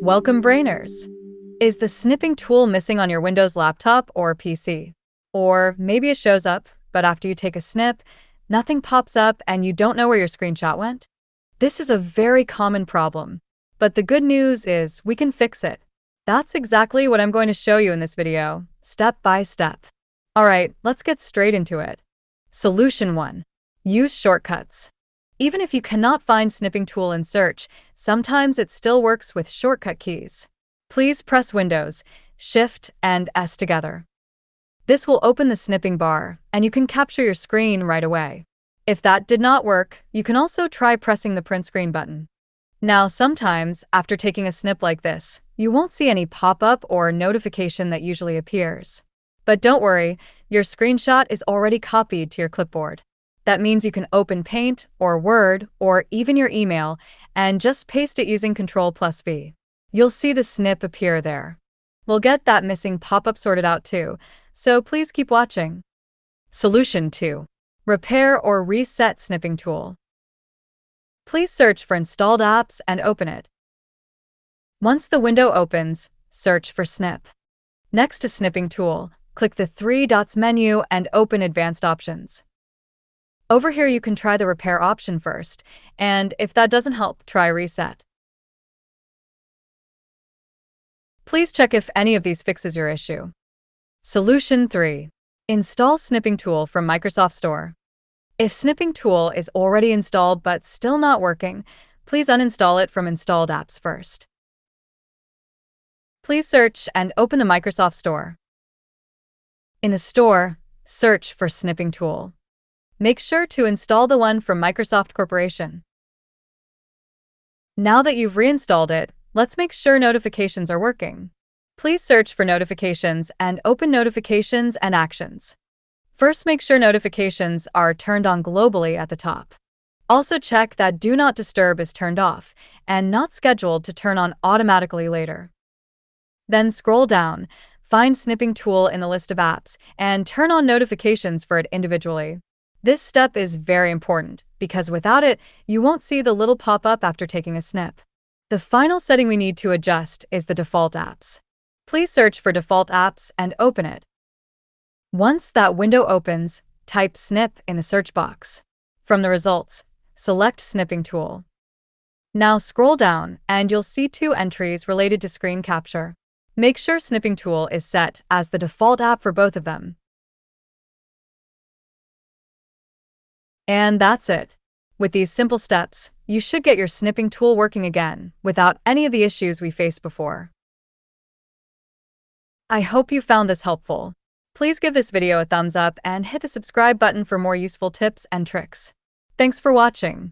Welcome, brainers! Is the snipping tool missing on your Windows laptop or PC? Or maybe it shows up, but after you take a snip, nothing pops up and you don't know where your screenshot went? This is a very common problem, but the good news is we can fix it. That's exactly what I'm going to show you in this video, step by step. Alright, let's get straight into it. Solution 1. Use shortcuts. Even if you cannot find Snipping Tool in search, sometimes it still works with shortcut keys. Please press Windows, Shift, and S together. This will open the snipping bar, and you can capture your screen right away. If that did not work, you can also try pressing the print screen button. Now, sometimes, after taking a snip like this, you won't see any pop-up or notification that usually appears. But don't worry, your screenshot is already copied to your clipboard. That means you can open Paint or Word or even your email and just paste it using Ctrl+V. You'll see the snip appear there. We'll get that missing pop-up sorted out too, so please keep watching. Solution 2. Repair or reset Snipping Tool. Please search for installed apps and open it. Once the window opens, search for Snip. Next to Snipping Tool, click the three dots menu and open Advanced Options. Over here you can try the repair option first, and if that doesn't help, try reset. Please check if any of these fixes your issue. Solution 3. Install Snipping Tool from Microsoft Store. If Snipping Tool is already installed but still not working, please uninstall it from Installed Apps first. Please search and open the Microsoft Store. In the store, search for Snipping Tool. Make sure to install the one from Microsoft Corporation. Now that you've reinstalled it, let's make sure notifications are working. Please search for Notifications and open Notifications and Actions. First, make sure notifications are turned on globally at the top. Also check that Do Not Disturb is turned off and not scheduled to turn on automatically later. Then scroll down, find Snipping Tool in the list of apps, and turn on notifications for it individually. This step is very important because without it, you won't see the little pop-up after taking a snip. The final setting we need to adjust is the default apps. Please search for default apps and open it. Once that window opens, type snip in the search box. From the results, select Snipping Tool. Now scroll down and you'll see two entries related to screen capture. Make sure Snipping Tool is set as the default app for both of them. And that's it. With these simple steps, you should get your Snipping Tool working again without any of the issues we faced before. I hope you found this helpful. Please give this video a thumbs up and hit the subscribe button for more useful tips and tricks. Thanks for watching.